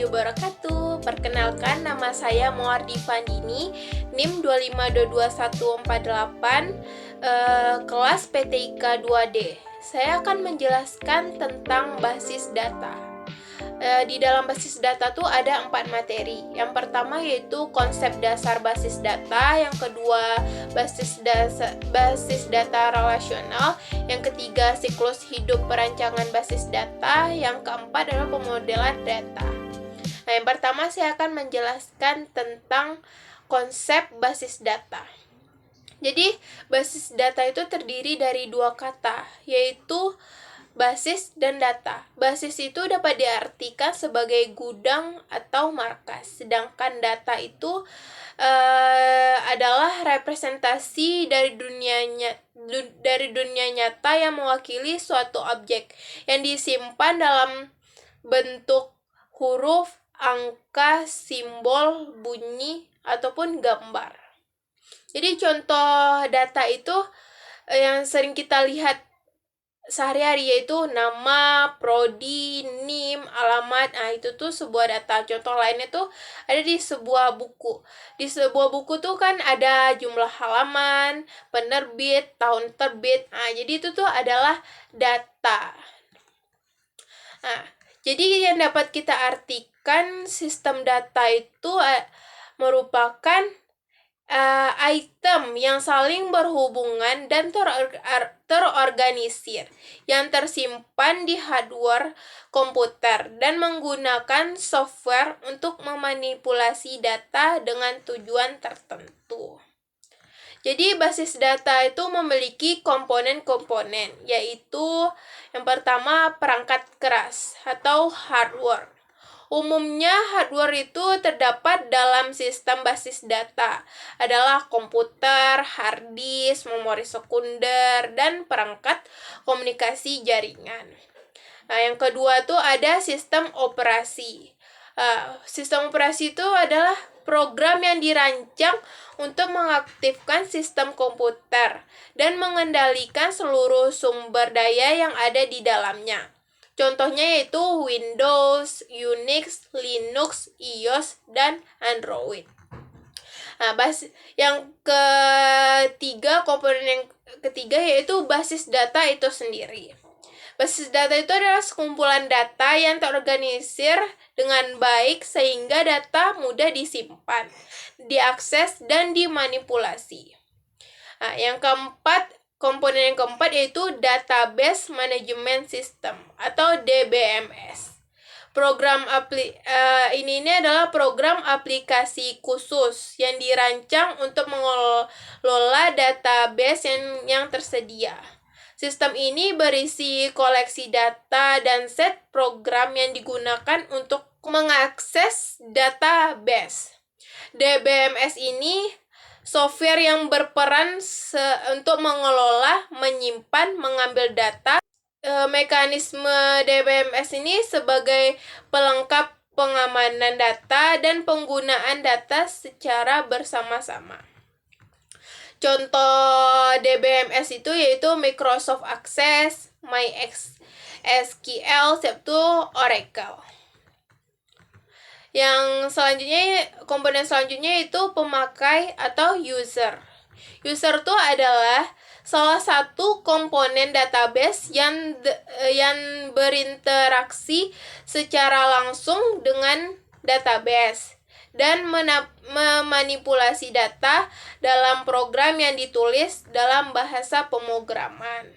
warahmatullahi wabarakatuh. Perkenalkan, nama saya Muardi Fandini, NIM 2522148, kelas PTIK 2D. Saya akan menjelaskan tentang basis data. Di dalam basis data tuh ada 4 materi. Yang pertama yaitu konsep dasar basis data, yang kedua basis data relasional, yang ketiga siklus hidup perancangan basis data, yang keempat adalah pemodelan data. Nah, yang pertama saya akan menjelaskan tentang konsep basis data. Jadi, basis data itu terdiri dari 2 kata, yaitu basis dan data. Basis itu dapat diartikan sebagai gudang atau markas, sedangkan data itu adalah representasi dari dunia nyata yang mewakili suatu objek yang disimpan dalam bentuk huruf, angka, simbol, bunyi, ataupun gambar. Jadi contoh data itu yang sering kita lihat sehari-hari yaitu nama, prodi, NIM, alamat. Nah, itu tuh sebuah data. Contoh lainnya tuh ada di sebuah buku. Di sebuah buku tuh kan ada jumlah halaman, penerbit, tahun terbit. Nah, jadi itu tuh adalah data. Nah, jadi yang dapat kita artikan sistem data itu merupakan item yang saling berhubungan dan terorganisir yang tersimpan di hardware komputer dan menggunakan software untuk memanipulasi data dengan tujuan tertentu. Jadi basis data itu memiliki komponen-komponen, yaitu yang pertama perangkat keras atau hardware. Umumnya hardware itu terdapat dalam sistem basis data adalah komputer, hard disk, memori sekunder, dan perangkat komunikasi jaringan. Nah, yang kedua tuh ada sistem operasi. Sistem operasi itu adalah program yang dirancang untuk mengaktifkan sistem komputer dan mengendalikan seluruh sumber daya yang ada di dalamnya. Contohnya yaitu Windows, Unix, Linux, iOS, dan Android. Nah, komponen yang ketiga yaitu basis data itu sendiri. Basis data itu adalah sekumpulan data yang terorganisir dengan baik sehingga data mudah disimpan, diakses, dan dimanipulasi. Nah, komponen yang keempat yaitu Database Management System atau DBMS. Ini adalah program aplikasi khusus yang dirancang untuk mengelola database yang tersedia. Sistem ini berisi koleksi data dan set program yang digunakan untuk mengakses database. DBMS ini software yang berperan untuk mengelola, menyimpan, mengambil data. Mekanisme DBMS ini sebagai pelengkap pengamanan data dan penggunaan data secara bersama-sama. Contoh DBMS itu yaitu Microsoft Access, MySQL, yaitu Oracle. Komponen selanjutnya itu pemakai atau user. User itu adalah salah satu komponen database yang berinteraksi secara langsung dengan database dan memanipulasi data dalam program yang ditulis dalam bahasa pemrograman.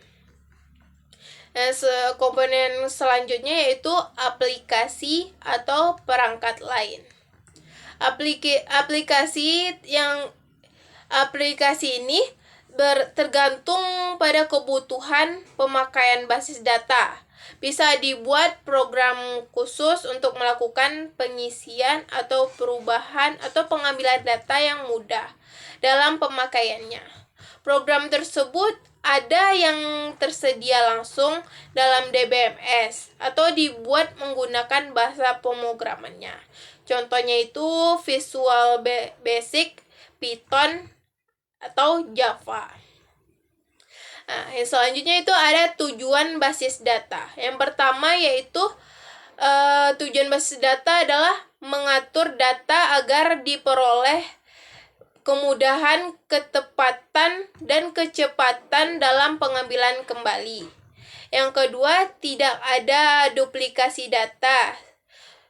Komponen selanjutnya yaitu aplikasi atau perangkat lain. Aplikasi ini tergantung pada kebutuhan pemakaian basis data. Bisa dibuat program khusus untuk melakukan pengisian atau perubahan atau pengambilan data yang mudah dalam pemakaiannya. Program tersebut ada yang tersedia langsung dalam DBMS atau dibuat menggunakan bahasa pemrogramannya. Contohnya itu Visual Basic, Python, atau Java. Nah, yang selanjutnya itu ada tujuan basis data. Yang pertama yaitu Tujuan basis data adalah mengatur data agar diperoleh kemudahan, ketepatan, dan kecepatan dalam pengambilan kembali. Yang kedua, tidak ada duplikasi data,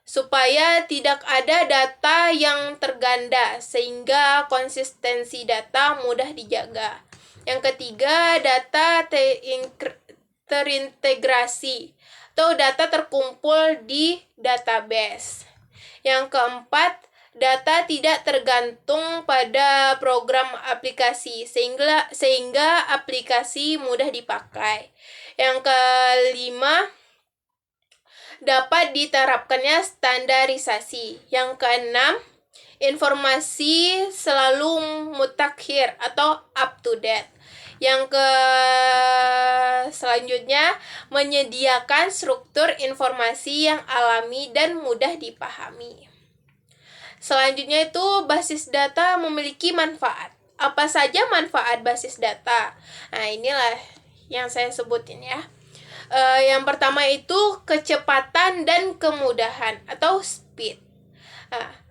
supaya tidak ada data yang terganda, sehingga konsistensi data mudah dijaga. Yang ketiga, data terintegrasi atau data terkumpul di database. Yang keempat, data tidak tergantung pada program aplikasi sehingga aplikasi mudah dipakai. Yang kelima, dapat diterapkannya standarisasi. Yang keenam, informasi selalu mutakhir atau up to date. Yang selanjutnya, menyediakan struktur informasi yang alami dan mudah dipahami. Selanjutnya itu, basis data memiliki manfaat. Apa saja manfaat basis data? Nah, inilah yang saya sebutin ya. Yang pertama itu kecepatan dan kemudahan atau speed.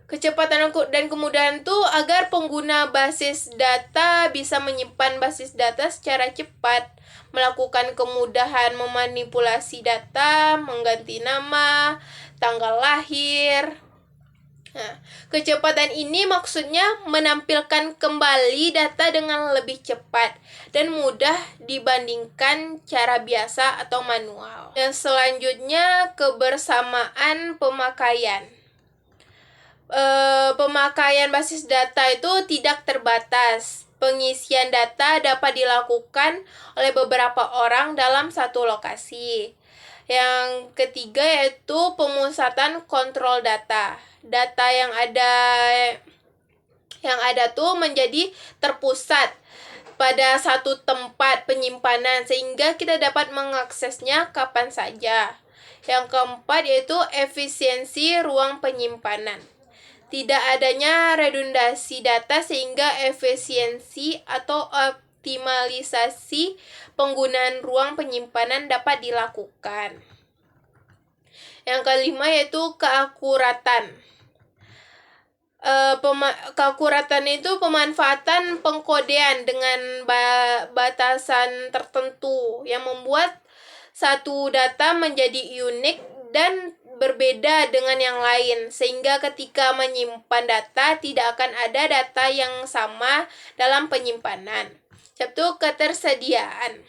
Kecepatan dan kemudahan itu agar pengguna basis data bisa menyimpan basis data secara cepat, melakukan kemudahan memanipulasi data, mengganti nama, tanggal lahir. Kecepatan ini maksudnya menampilkan kembali data dengan lebih cepat dan mudah dibandingkan cara biasa atau manual. Dan selanjutnya, kebersamaan pemakaian. Pemakaian basis data itu tidak terbatas. Pengisian data dapat dilakukan oleh beberapa orang dalam satu lokasi. Yang ketiga yaitu pemusatan kontrol data. Data yang ada tuh menjadi terpusat pada satu tempat penyimpanan sehingga kita dapat mengaksesnya kapan saja. Yang keempat yaitu efisiensi ruang penyimpanan. Tidak adanya redundasi data sehingga efisiensi atau optimalisasi penggunaan ruang penyimpanan dapat dilakukan. Yang kelima yaitu keakuratan. Keakuratan itu pemanfaatan pengkodean dengan batasan tertentu yang membuat satu data menjadi unik dan berbeda dengan yang lain, sehingga ketika menyimpan data tidak akan ada data yang sama dalam penyimpanan. Satu, ketersediaan.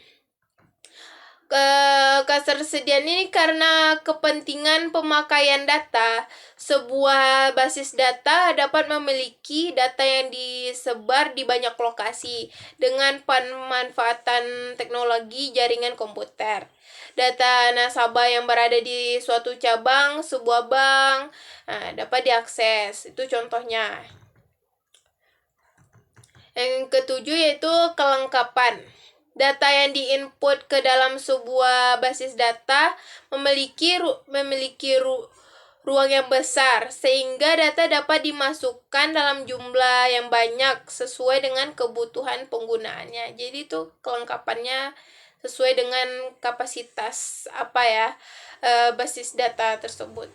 Ketersediaan ini karena kepentingan pemakaian data. Sebuah basis data dapat memiliki data yang disebar di banyak lokasi dengan pemanfaatan teknologi jaringan komputer. Data nasabah yang berada di suatu cabang sebuah bank dapat diakses. Itu contohnya. Yang ketujuh yaitu kelengkapan. Data yang diinput ke dalam sebuah basis data memiliki ruang yang besar, sehingga data dapat dimasukkan dalam jumlah yang banyak sesuai dengan kebutuhan penggunaannya. Jadi itu kelengkapannya sesuai dengan kapasitas basis data tersebut,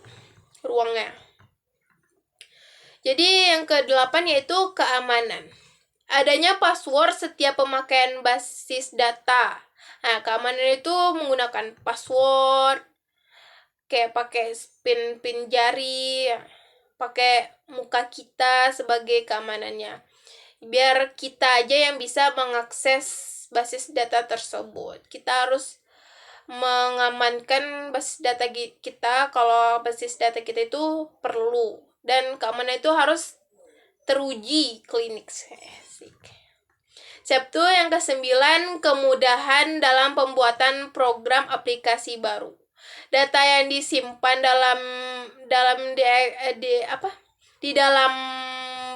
ruangnya. Jadi yang ke-8 yaitu keamanan. Adanya password setiap pemakaian basis data. Nah, keamanan itu menggunakan password, kayak pakai pin jari, pakai muka kita sebagai keamanannya. Biar kita aja yang bisa mengakses basis data tersebut. Kita harus mengamankan basis data kita kalau basis data kita itu perlu. Dan keamanan itu harus teruji klinik. Sabtu yang ke-9, kemudahan dalam pembuatan program aplikasi baru. Data yang disimpan di dalam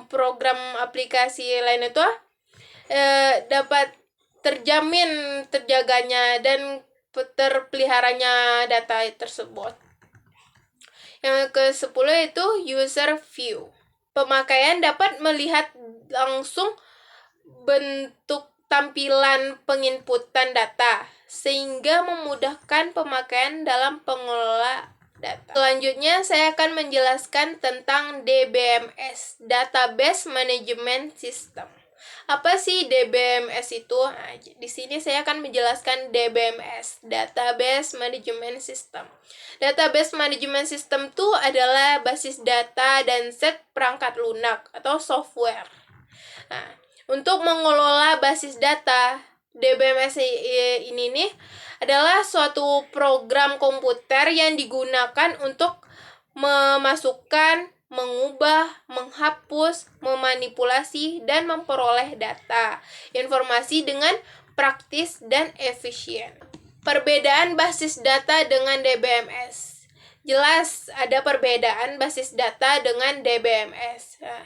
program aplikasi lain itu dapat terjamin terjaganya dan terpeliharanya data tersebut. Yang ke-10 itu user view. Pemakaian dapat melihat langsung bentuk tampilan penginputan data, sehingga memudahkan pemakaian dalam pengelola data. Selanjutnya saya akan menjelaskan tentang DBMS, Database Management System. Apa sih DBMS itu? Nah, di sini saya akan menjelaskan DBMS, Database Management System. Database Management System itu adalah basis data dan set perangkat lunak atau software. Nah, untuk mengelola basis data, DBMS ini nih adalah suatu program komputer yang digunakan untuk memasukkan, mengubah, menghapus, memanipulasi, dan memperoleh data, informasi dengan praktis dan efisien. Perbedaan basis data dengan DBMS. Jelas ada perbedaan basis data dengan DBMS. Nah,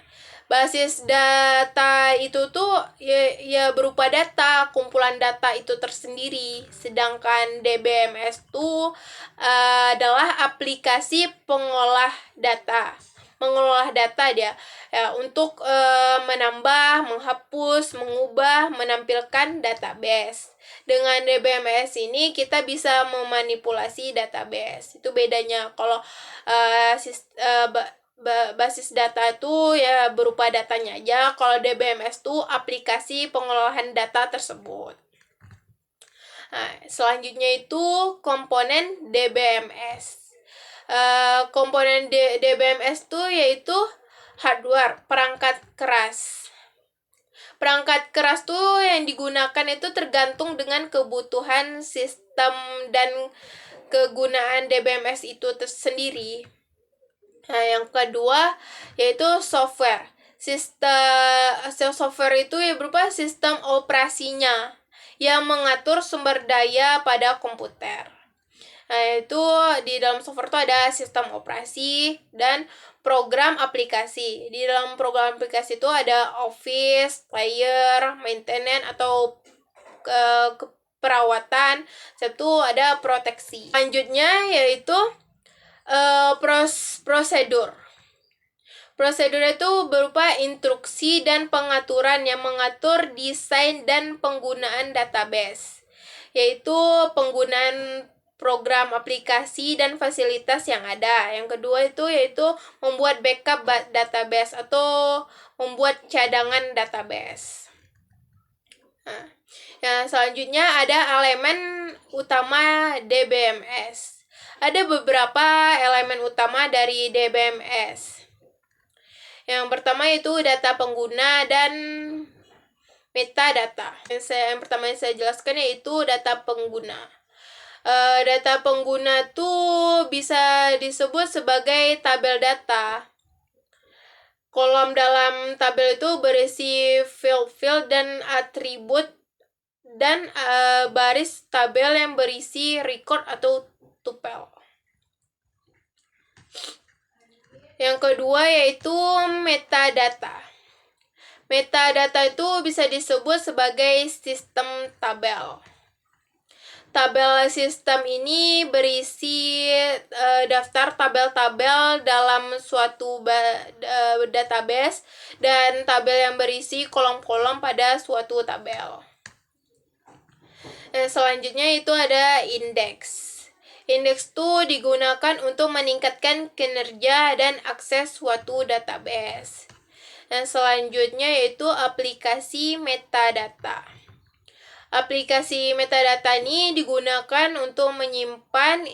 basis data itu tuh ya berupa data, kumpulan data itu tersendiri. Sedangkan DBMS tuh adalah aplikasi pengolah data. Mengolah data dia ya, untuk menambah, menghapus, mengubah, menampilkan database. Dengan DBMS ini kita bisa memanipulasi database. Itu bedanya. Kalau basis data itu ya berupa datanya aja. Kalau DBMS itu aplikasi pengolahan data tersebut. Nah, selanjutnya itu komponen DBMS. Komponen DBMS itu yaitu hardware, perangkat keras. Perangkat keras tuh yang digunakan itu tergantung dengan kebutuhan sistem dan kegunaan DBMS itu tersendiri. Nah, yang kedua yaitu software. Software itu ya berupa sistem operasinya yang mengatur sumber daya pada komputer. Nah, itu di dalam software itu ada sistem operasi dan program aplikasi. Di dalam program aplikasi itu ada office, player, maintenance atau perawatan. Itu ada proteksi. Selanjutnya yaitu prosedur. Prosedur itu berupa instruksi dan pengaturan yang mengatur desain dan penggunaan database, yaitu penggunaan program aplikasi dan fasilitas yang ada. Yang kedua itu yaitu membuat backup database atau membuat cadangan database. Nah, yang selanjutnya ada elemen utama DBMS. Ada beberapa elemen utama dari DBMS. Yang pertama itu data pengguna dan metadata. Yang pertama yang saya jelaskan yaitu data pengguna. Data pengguna tuh bisa disebut sebagai tabel data. Kolom dalam tabel itu berisi field dan atribut dan baris tabel yang berisi record atau tupel. Yang kedua yaitu metadata. Metadata itu bisa disebut sebagai sistem tabel. Tabel sistem ini berisi daftar tabel-tabel dalam suatu database dan tabel yang berisi kolom-kolom pada suatu tabel. Selanjutnya itu ada indeks. Indeks itu digunakan untuk meningkatkan kinerja dan akses suatu database. Dan selanjutnya yaitu aplikasi metadata. Aplikasi metadata ini digunakan untuk menyimpan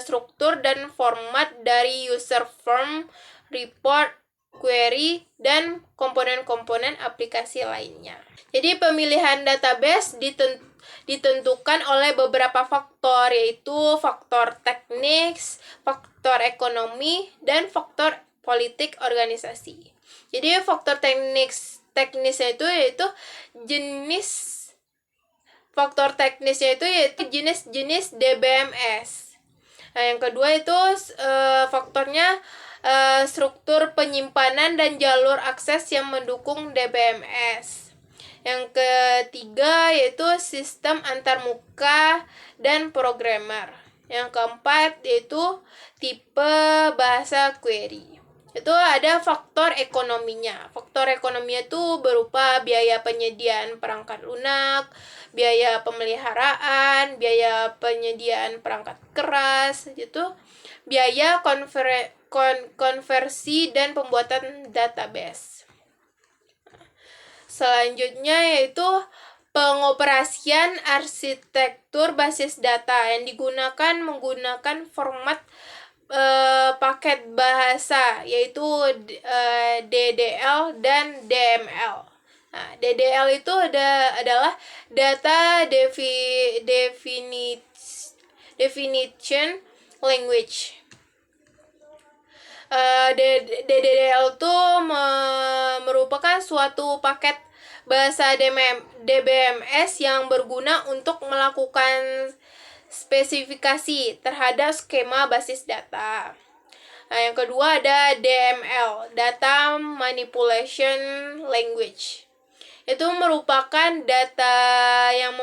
struktur dan format dari user form, report, query, dan komponen-komponen aplikasi lainnya. Jadi pemilihan database ditentukan oleh beberapa faktor, yaitu faktor teknis, faktor ekonomi, dan faktor politik organisasi. Jadi faktor teknisnya itu yaitu jenis DBMS. Nah, yang kedua itu faktornya struktur penyimpanan dan jalur akses yang mendukung DBMS. Yang ketiga yaitu sistem antarmuka dan programmer. Yang keempat yaitu tipe bahasa query. Itu ada faktor ekonominya. Faktor ekonominya itu berupa biaya penyediaan perangkat lunak, biaya pemeliharaan, biaya penyediaan perangkat keras, gitu, biaya konversi dan pembuatan database. Selanjutnya yaitu pengoperasian arsitektur basis data yang digunakan menggunakan format paket bahasa, yaitu DDL dan DML. Nah, DDL itu adalah data definition language. DDL itu merupakan suatu paket bahasa DBMS yang berguna untuk melakukan spesifikasi terhadap skema basis data. Nah, yang kedua ada DML, Data Manipulation Language. Itu merupakan data yang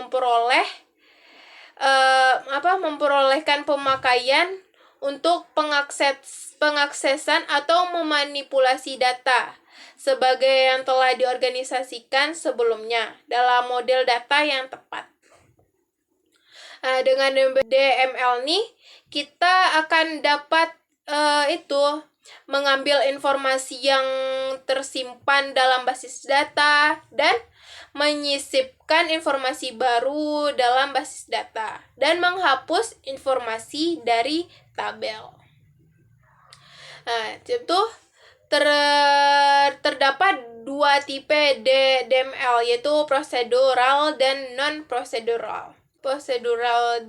memperolehkan pemakaian untuk pengaksesan atau memanipulasi data sebagai yang telah diorganisasikan sebelumnya dalam model data yang tepat. Dengan DML nih, kita akan dapat mengambil informasi yang tersimpan dalam basis data dan menyisipkan informasi baru dalam basis data dan menghapus informasi dari tabel. Nah, itu terdapat dua tipe DML, yaitu prosedural dan non-prosedural. Prosedural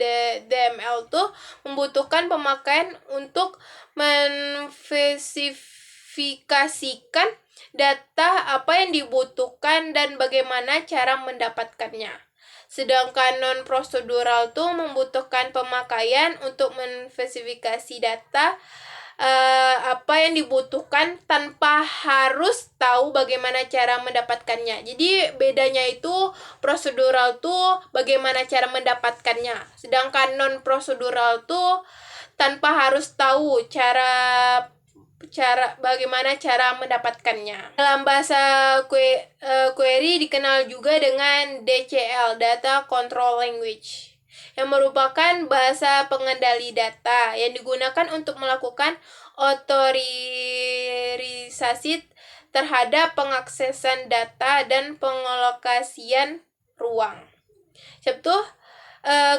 DML itu membutuhkan pemakaian untuk menspesifikasikan data apa yang dibutuhkan dan bagaimana cara mendapatkannya. Sedangkan non-prosedural itu membutuhkan pemakaian untuk menspesifikasi data apa yang dibutuhkan tanpa harus tahu bagaimana cara mendapatkannya. Jadi bedanya itu prosedural tuh bagaimana cara mendapatkannya, sedangkan non prosedural tuh tanpa harus tahu bagaimana cara mendapatkannya. Dalam bahasa query dikenal juga dengan DCL, Data Control Language, yang merupakan bahasa pengendali data yang digunakan untuk melakukan otorisasi terhadap pengaksesan data dan pengalokasian ruang. Sebtu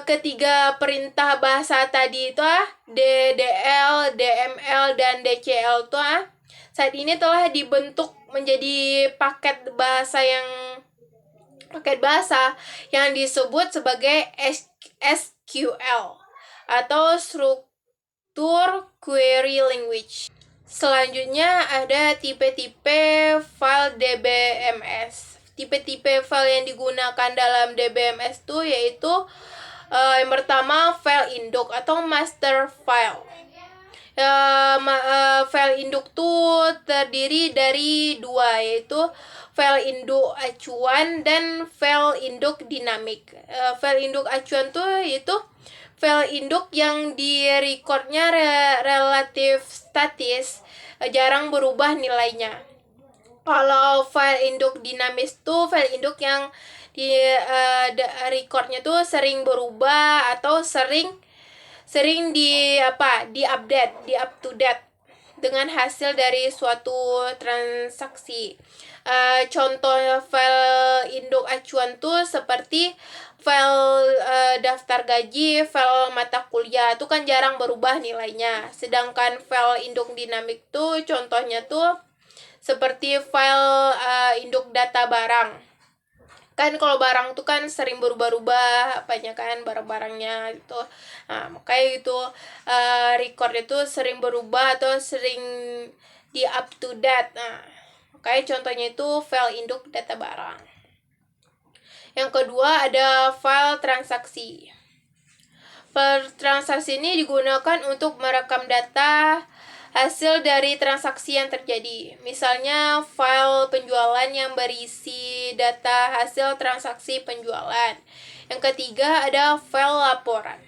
ketiga perintah bahasa tadi itu DDL, DML, dan DCL itu saat ini telah dibentuk menjadi paket bahasa yang disebut sebagai SQL atau Structure Query Language. Selanjutnya ada tipe-tipe file DBMS. Tipe-tipe file yang digunakan dalam DBMS itu yaitu yang pertama file induk atau master file. File induk tuh terdiri dari dua, yaitu file induk acuan dan file induk dinamik. File induk acuan tuh yaitu file induk yang di recordnya relatif statis, jarang berubah nilainya. Kalau file induk dinamis tuh file induk yang di recordnya tuh sering berubah atau sering di update, di up to date dengan hasil dari suatu transaksi. Contoh file induk acuan tuh seperti file daftar gaji, file mata kuliah, itu kan jarang berubah nilainya. Sedangkan file induk dinamik tuh contohnya tuh seperti file induk data barang. Kan kalau barang tuh kan sering berubah-ubah apanya kan barang-barangnya gitu. Nah, makanya itu record itu sering berubah atau sering di up to date. Nah, makanya contohnya itu file induk data barang. Yang kedua ada file transaksi. File transaksi ini digunakan untuk merekam data hasil dari transaksi yang terjadi. Misalnya file penjualan yang berisi data hasil transaksi penjualan. Yang ketiga ada file laporan.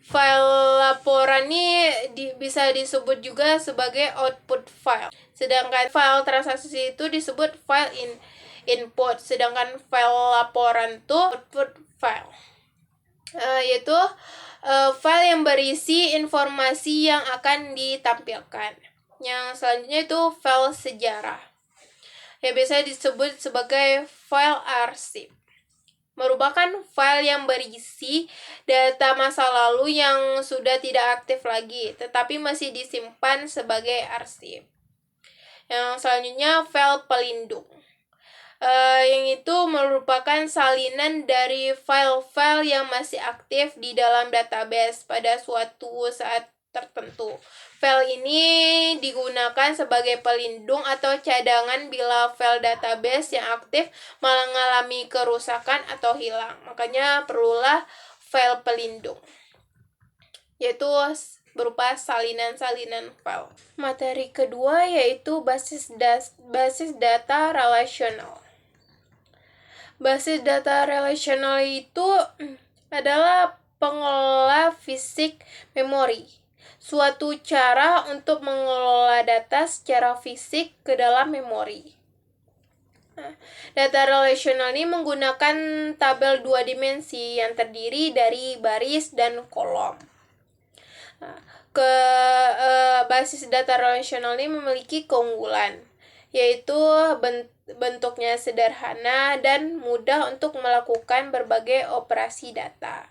File laporan ini bisa disebut juga sebagai output file. Sedangkan file transaksi itu disebut file input. Sedangkan file laporan itu output file. Yaitu file yang berisi informasi yang akan ditampilkan. Yang selanjutnya itu file sejarah, yang biasa disebut sebagai file arsip. Merupakan file yang berisi data masa lalu yang sudah tidak aktif lagi, tetapi masih disimpan sebagai arsip. Yang selanjutnya file pelindung. Yang itu merupakan salinan dari file-file yang masih aktif di dalam database pada suatu saat tertentu. File ini digunakan sebagai pelindung atau cadangan bila file database yang aktif mengalami kerusakan atau hilang. Makanya perlulah file pelindung, yaitu berupa salinan-salinan file. Materi kedua yaitu basis data relasional. Basis data relasional itu adalah pengelola fisik memori, suatu cara untuk mengelola data secara fisik ke dalam memori. Data relasional ini menggunakan tabel 2 dimensi yang terdiri dari baris dan kolom. Basis data relasional ini memiliki keunggulan, yaitu bentuknya sederhana dan mudah untuk melakukan berbagai operasi data.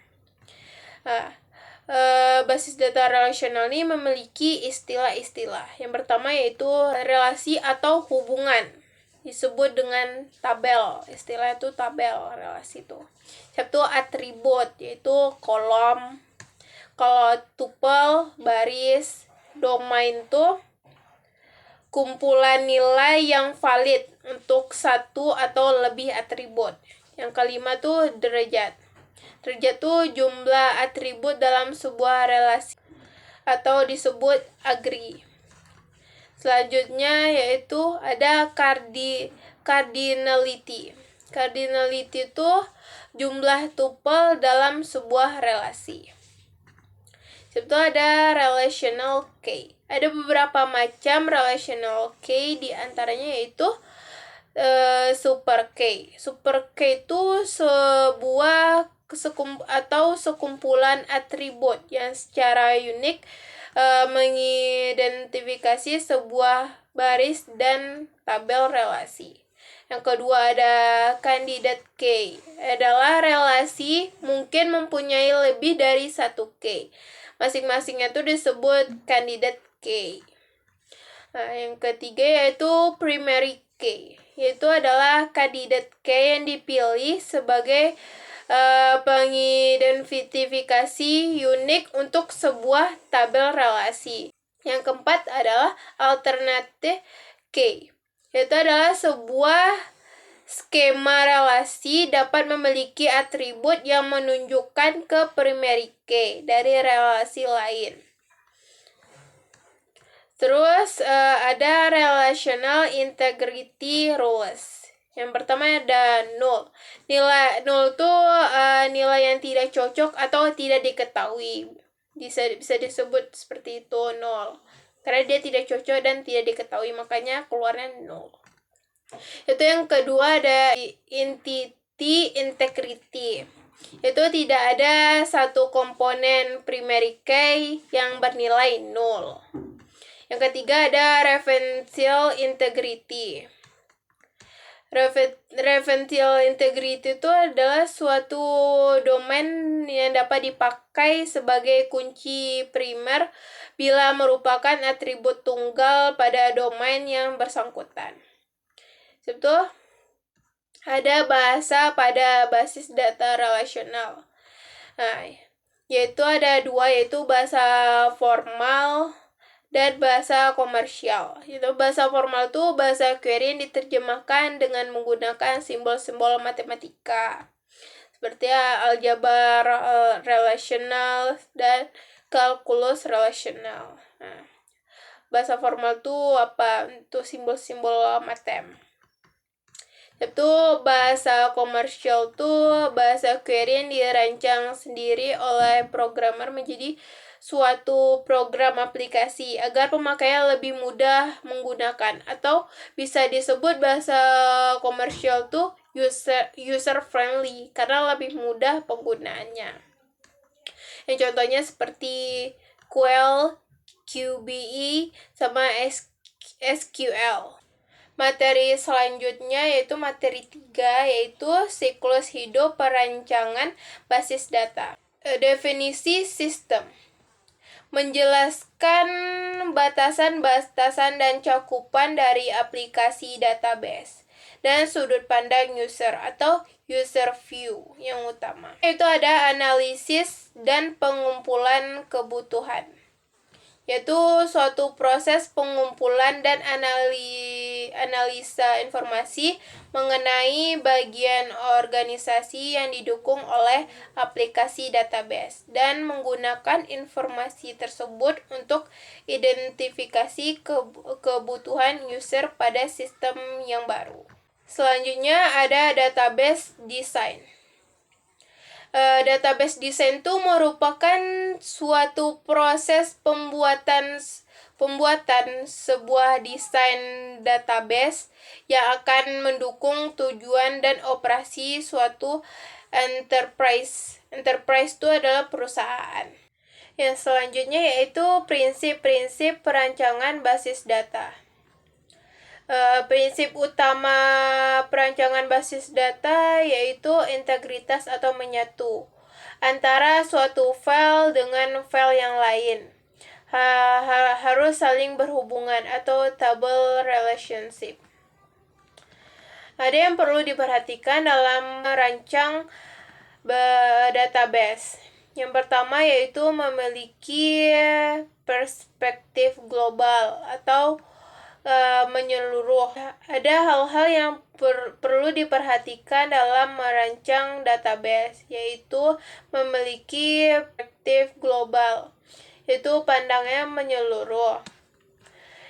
Basis data relasional ini memiliki istilah-istilah. Yang pertama yaitu relasi atau hubungan, disebut dengan tabel. Istilah itu tabel, relasi itu. Satu atribut, yaitu kolom. Kalau tuple, baris. Domain tuh kumpulan nilai yang valid untuk satu atau lebih atribut. Yang kelima tuh derajat. Derajat tuh jumlah atribut dalam sebuah relasi atau disebut agree. Selanjutnya yaitu ada cardinality. Cardinality itu jumlah tuple dalam sebuah relasi. Itu ada relational key. Ada beberapa macam relational key, di antaranya yaitu super key. Super key itu sebuah sekumpulan atribut yang secara unik mengidentifikasi sebuah baris dan tabel relasi. Yang kedua ada candidate key. Adalah relasi mungkin mempunyai lebih dari satu key. Masing-masingnya itu disebut candidate key. Yang ketiga yaitu primary key, yaitu adalah candidate key yang dipilih sebagai pengidentifikasi unik untuk sebuah tabel relasi. Yang keempat adalah alternative key, yaitu adalah sebuah skema relasi dapat memiliki atribut yang menunjukkan ke primary key dari relasi lain. Terus ada relational integrity rules. Yang pertama ada null. Nilai null itu nilai yang tidak cocok atau tidak diketahui. Bisa disebut seperti itu, null. Karena dia tidak cocok dan tidak diketahui, makanya keluarnya null. Itu yang kedua ada entity integrity. Itu tidak ada satu komponen primary key yang bernilai null. Yang ketiga ada referential integrity. Referential integrity itu adalah suatu domain yang dapat dipakai sebagai kunci primer bila merupakan atribut tunggal pada domain yang bersangkutan. Itu ada bahasa pada basis data relasional. Yaitu ada dua, yaitu bahasa formal dan bahasa komersial. Itu bahasa formal itu bahasa query yang diterjemahkan dengan menggunakan simbol-simbol matematika, seperti aljabar relasional dan kalkulus relasional. Bahasa formal itu apa? Itu simbol-simbol matem. Itu bahasa komersial tuh bahasa query yang dirancang sendiri oleh programmer menjadi suatu program aplikasi agar pemakainya lebih mudah menggunakan, atau bisa disebut bahasa komersial tuh user friendly karena lebih mudah penggunaannya. Yang contohnya seperti QL, QBE, sama SQL. Materi selanjutnya yaitu materi 3, yaitu siklus hidup perancangan basis data. Definisi sistem menjelaskan batasan-batasan dan cakupan dari aplikasi database dan sudut pandang user atau user view yang utama. Itu ada analisis dan pengumpulan kebutuhan, yaitu suatu proses pengumpulan dan analisa informasi mengenai bagian organisasi yang didukung oleh aplikasi database dan menggunakan informasi tersebut untuk identifikasi kebutuhan user pada sistem yang baru. Selanjutnya ada database design. Database design itu merupakan suatu proses pembuatan sebuah desain database yang akan mendukung tujuan dan operasi suatu enterprise. Enterprise itu adalah perusahaan. Yang selanjutnya yaitu prinsip-prinsip perancangan basis data. Prinsip utama perancangan basis data yaitu integritas atau menyatu antara suatu file dengan file yang lain. Harus saling berhubungan atau table relationship. Ada yang perlu diperhatikan dalam merancang database. Yang pertama yaitu memiliki perspektif global atau menyeluruh. Ada hal-hal yang perlu diperhatikan dalam merancang database, yaitu memiliki perspektif global, yaitu pandangnya menyeluruh.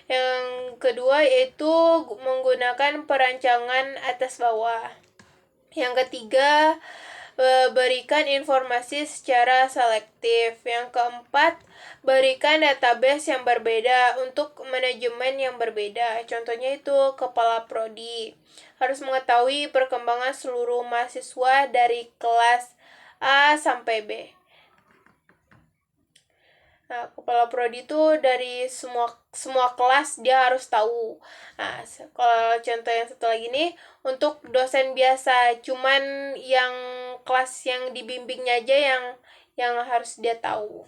Yang kedua yaitu menggunakan perancangan atas bawah. Yang ketiga, berikan informasi secara selektif. Yang keempat, berikan database yang berbeda untuk manajemen yang berbeda. Contohnya itu kepala prodi harus mengetahui perkembangan seluruh mahasiswa dari kelas A sampai B. Nah, kepala prodi itu dari semua kelas dia harus tahu. Nah, kalau contoh yang satu lagi nih, untuk dosen biasa, cuman yang kelas yang dibimbingnya aja yang harus dia tahu.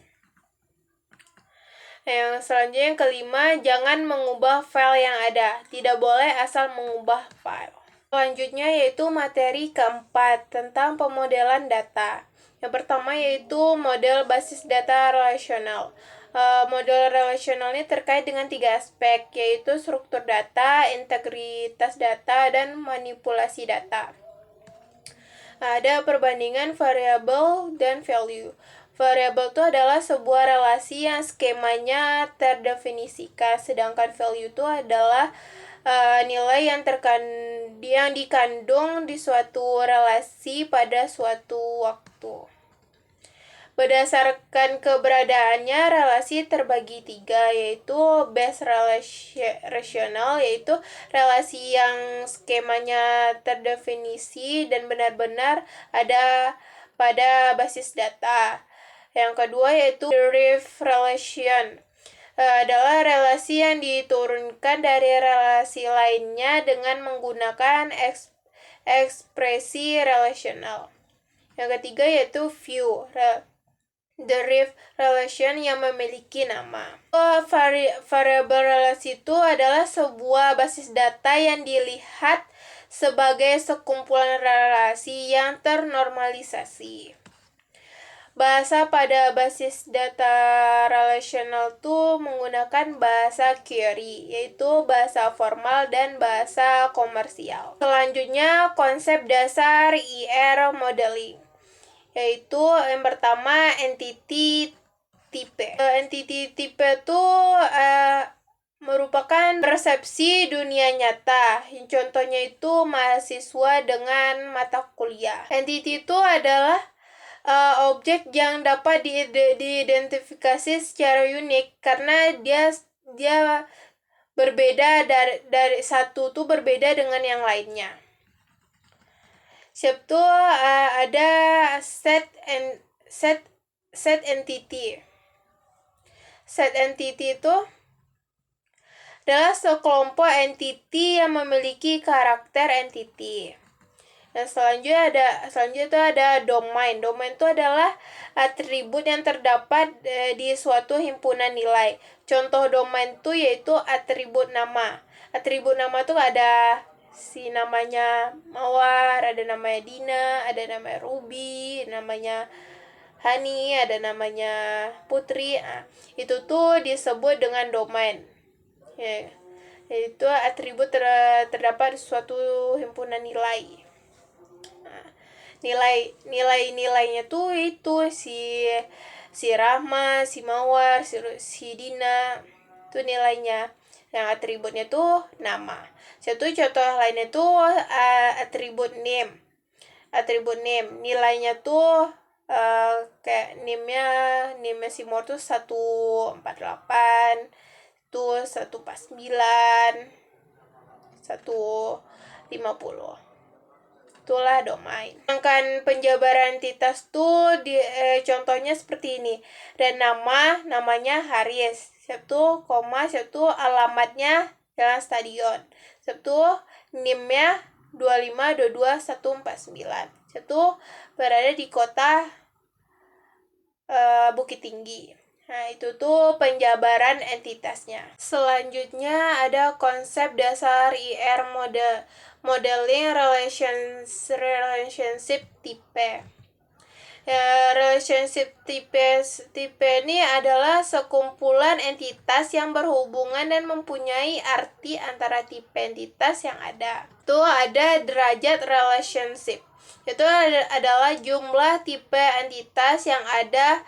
Yang selanjutnya yang kelima, jangan mengubah file yang ada. Tidak boleh asal mengubah file. Selanjutnya yaitu materi keempat tentang pemodelan data. Yang pertama yaitu model basis data relasional. Model relasional ini terkait dengan 3 aspek, yaitu struktur data, integritas data, dan manipulasi data. Ada perbandingan variabel dan value. Variabel itu adalah sebuah relasi yang skemanya terdefinisikan, sedangkan value itu adalah nilai yang dikandung di suatu relasi pada suatu waktu. Berdasarkan keberadaannya, relasi terbagi 3, yaitu base relational, yaitu relasi yang skemanya terdefinisi dan benar-benar ada pada basis data. Yang kedua yaitu derivative relation, adalah relasi yang diturunkan dari relasi lainnya dengan menggunakan ekspresi relasional. Yang ketiga yaitu view derivative relation yang memiliki nama. Variabel relasi itu adalah sebuah basis data yang dilihat sebagai sekumpulan relasi yang ternormalisasi. Bahasa pada basis data relational itu menggunakan bahasa query, yaitu bahasa formal dan bahasa komersial. Selanjutnya, konsep dasar IR modeling, yaitu yang pertama entity type. Entity type itu merupakan persepsi dunia nyata. Contohnya itu mahasiswa dengan mata kuliah. Entity itu adalah objek yang dapat diidentifikasi secara unik karena dia berbeda dari satu tuh berbeda dengan yang lainnya. Siap tuh ada set entity. Set entity itu adalah sekelompok entity yang memiliki karakter entity. Dan selanjutnya itu ada domain. Domain itu adalah atribut yang terdapat di suatu himpunan nilai. Contoh domain itu yaitu atribut nama. Atribut nama itu ada si namanya Mawar, ada namanya Dina, ada namanya Ruby, namanya Hani, ada namanya Putri. Nah, itu tuh disebut dengan domain. Ya, itu atribut terdapat di suatu himpunan nilai. Nah, nilainya tuh itu si Rahma, si Mawar, si Dina, itu nilainya. Yang atributnya tuh nama. Satu contoh lainnya tuh atribut name. Atribut name nilainya tuh kayak name si Mawar tuh 148, tuh 149, 150. Itulah domain. Sedangkan penjabaran entitas tuh contohnya seperti ini. Dan namanya Haris. Satu koma, satu alamatnya Jalan Stadion. Satu NIM-nya 2522149. Satu berada di kota Bukit Tinggi. Nah, itu tuh penjabaran entitasnya. Selanjutnya ada konsep dasar IR modeling relationship type. Relationship type ini adalah sekumpulan entitas yang berhubungan dan mempunyai arti antara tipe entitas yang ada. Itu ada derajat relationship. Itu adalah jumlah tipe entitas yang ada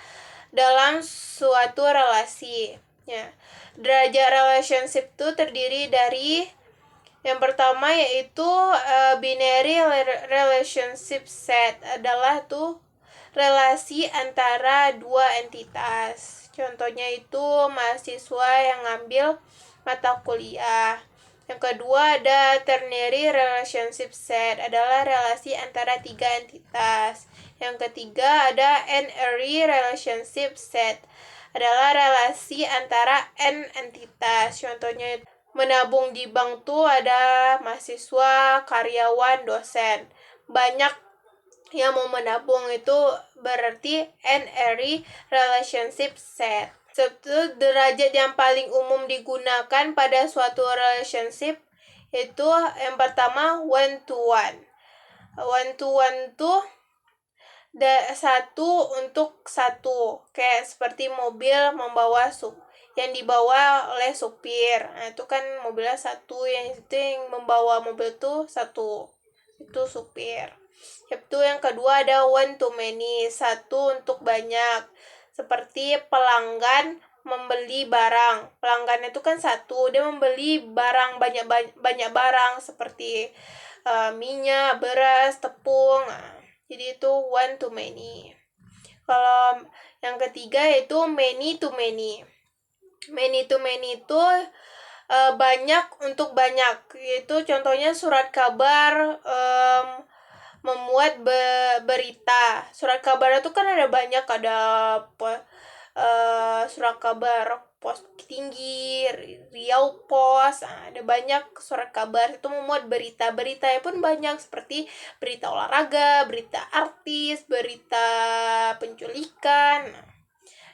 dalam suatu relasi. Ya. Derajat relationship itu terdiri dari yang pertama yaitu binary relationship set, adalah tuh relasi antara dua entitas. Contohnya itu mahasiswa yang ngambil mata kuliah. Yang kedua ada ternary relationship set, adalah relasi antara tiga entitas. Yang ketiga ada n-ary relationship set, adalah relasi antara n entitas. Contohnya menabung di bank tuh ada mahasiswa, karyawan, dosen. Banyak yang mau menabung, itu berarti n-ary relationship set. Satu derajat yang paling umum digunakan pada suatu relationship itu yang pertama one to one. One to one tuh satu untuk satu, kayak seperti mobil membawa yang dibawa oleh supir. Nah, itu kan mobilnya satu, yang membawa mobil tuh satu, itu supir. Itu yang kedua ada one to many, satu untuk banyak, seperti pelanggan membeli barang. Pelanggan itu kan satu, dia membeli barang banyak barang seperti minyak, beras, tepung. Nah, jadi itu one to many. Kalau yang ketiga yaitu many to many. Many to many itu banyak untuk banyak. Itu contohnya surat kabar memuat berita. Surat kabar itu kan ada banyak, ada surat kabar Pos Tinggi, Riau Pos, ada banyak surat kabar itu memuat berita. Beritanya pun banyak, seperti berita olahraga, berita artis, berita penculikan.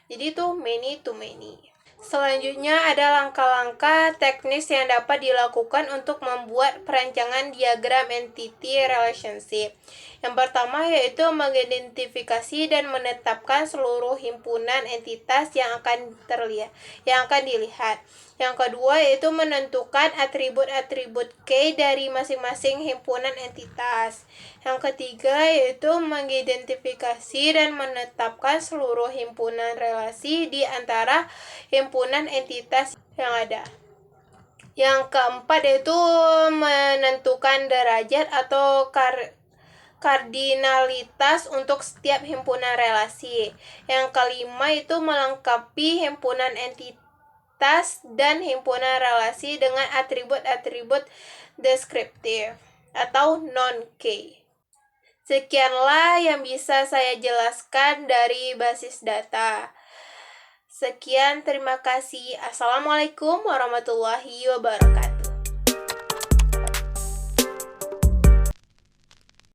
Jadi itu many to many. Selanjutnya ada langkah-langkah teknis yang dapat dilakukan untuk membuat perancangan diagram entity relationship. Yang pertama yaitu mengidentifikasi dan menetapkan seluruh himpunan entitas yang akan dilihat. Yang kedua yaitu menentukan atribut-atribut key dari masing-masing himpunan entitas. Yang ketiga yaitu mengidentifikasi dan menetapkan seluruh himpunan relasi di antara himpunan entitas yang ada. Yang keempat yaitu menentukan derajat atau kardinalitas untuk setiap himpunan relasi. Yang kelima itu melengkapi himpunan entitas dan himpunan relasi dengan atribut-atribut deskriptif atau non-key. Sekianlah yang bisa saya jelaskan dari basis data. Sekian, terima kasih. Assalamualaikum warahmatullahi wabarakatuh.